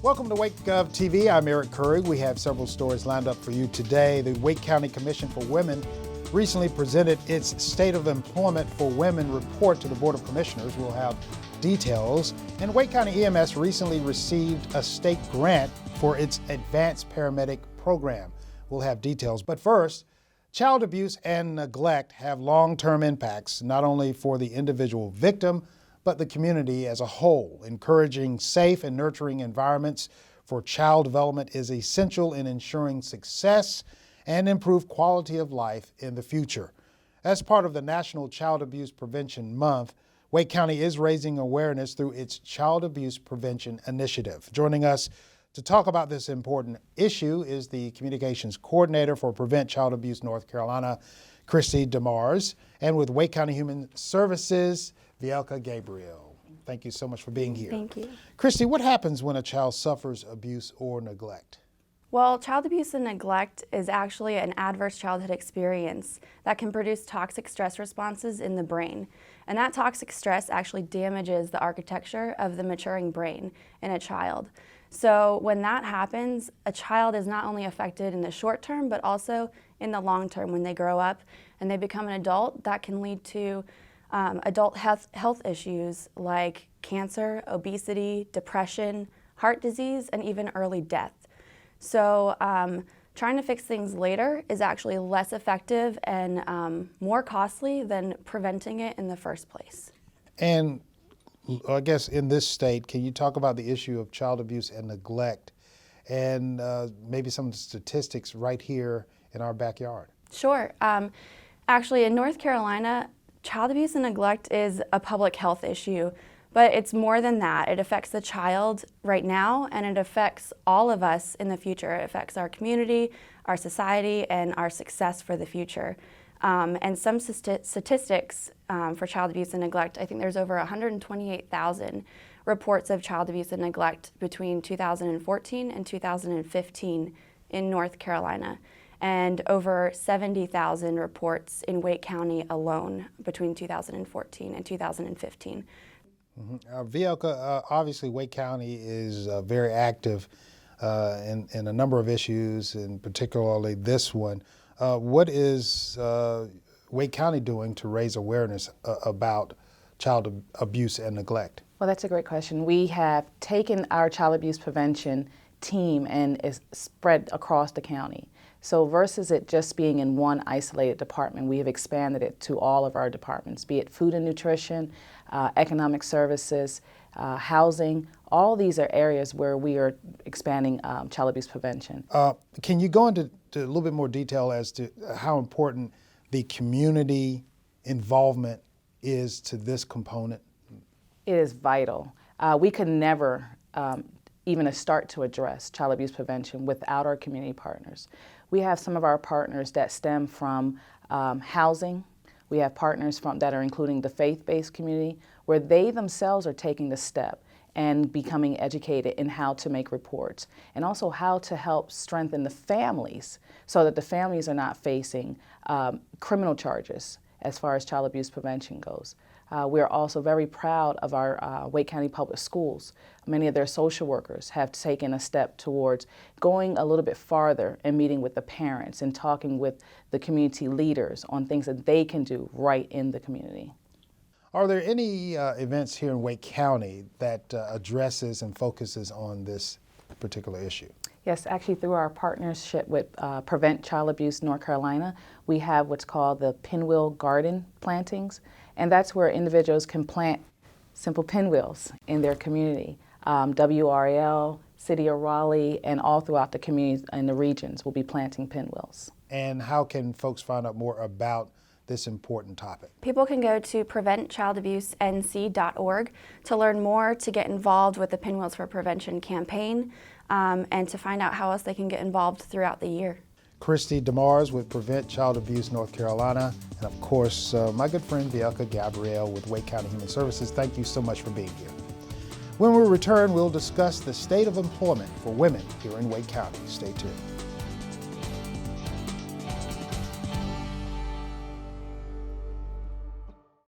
Welcome to WakeGOV TV. I'm Eric Curry. We have several stories lined up for you today. The Wake County Commission for Women recently presented its State of Employment for Women report to the Board of Commissioners. We'll have details. And Wake County EMS recently received a state grant for its advanced paramedic program. We'll have details. But first, child abuse and neglect have long-term impacts, not only for the individual victim, but the community as a whole. Encouraging safe and nurturing environments for child development is essential in ensuring success and improved quality of life in the future. As part of the National Child Abuse Prevention Month, Wake County is raising awareness through its Child Abuse Prevention Initiative. Joining us to talk about this important issue is the Communications Coordinator for Prevent Child Abuse North Carolina, Christy DeMars, and with Wake County Human Services, Vielka Gabriel. Thank you so much for being here. Thank you. Christy, what happens when a child suffers abuse or neglect? Well, child abuse and neglect is actually an adverse childhood experience that can produce toxic stress responses in the brain. And that toxic stress actually damages the architecture of the maturing brain in a child. So when that happens, a child is not only affected in the short term, but also in the long term when they grow up and they become an adult. That can lead to adult health issues like cancer, obesity, depression, heart disease, and even early death. So trying to fix things later is actually less effective and more costly than preventing it in the first place. And I guess in this state, can you talk about the issue of child abuse and neglect and maybe some statistics right here in our backyard? Sure. Actually, in North Carolina, child abuse and neglect is a public health issue, but it's more than that. It affects the child right now, and it affects all of us in the future. It affects our community, our society, and our success for the future. And some statistics for child abuse and neglect, I think there's over 128,000 reports of child abuse and neglect between 2014 and 2015 in North Carolina, and over 70,000 reports in Wake County alone between 2014 and 2015. Vielka, obviously Wake County is very active in a number of issues, and particularly this one. What is Wake County doing to raise awareness about child abuse and neglect? Well, that's a great question. We have taken our child abuse prevention team and it's spread across the county. So versus it just being in one isolated department, we have expanded it to all of our departments, be it food and nutrition, economic services, housing. All these are areas where we are expanding child abuse prevention. Can you go into a little bit more detail as to how important the community involvement is to this component? It is vital. We could never even start to address child abuse prevention without our community partners. We have some of our partners that stem from housing. We have partners that are including the faith-based community, where they themselves are taking the step and becoming educated in how to make reports, and also how to help strengthen the families so that the families are not facing criminal charges as far as child abuse prevention goes. We're also very proud of our Wake County Public Schools. Many of their social workers have taken a step towards going a little bit farther and meeting with the parents and talking with the community leaders on things that they can do right in the community. Are there any events here in Wake County that addresses and focuses on this particular issue? Yes, actually through our partnership with Prevent Child Abuse North Carolina, we have what's called the Pinwheel Garden plantings, and that's where individuals can plant simple pinwheels in their community. WRL, City of Raleigh, and all throughout the communities and the regions will be planting pinwheels. And how can folks find out more about this important topic? People can go to preventchildabusennc.org to learn more, to get involved with the Pinwheels for Prevention campaign, and to find out how else they can get involved throughout the year. Christy DeMars with Prevent Child Abuse North Carolina, and of course my good friend Vielka Gabriel with Wake County Human Services. Thank you so much for being here. When we return, we'll discuss the state of employment for women here in Wake County. Stay tuned.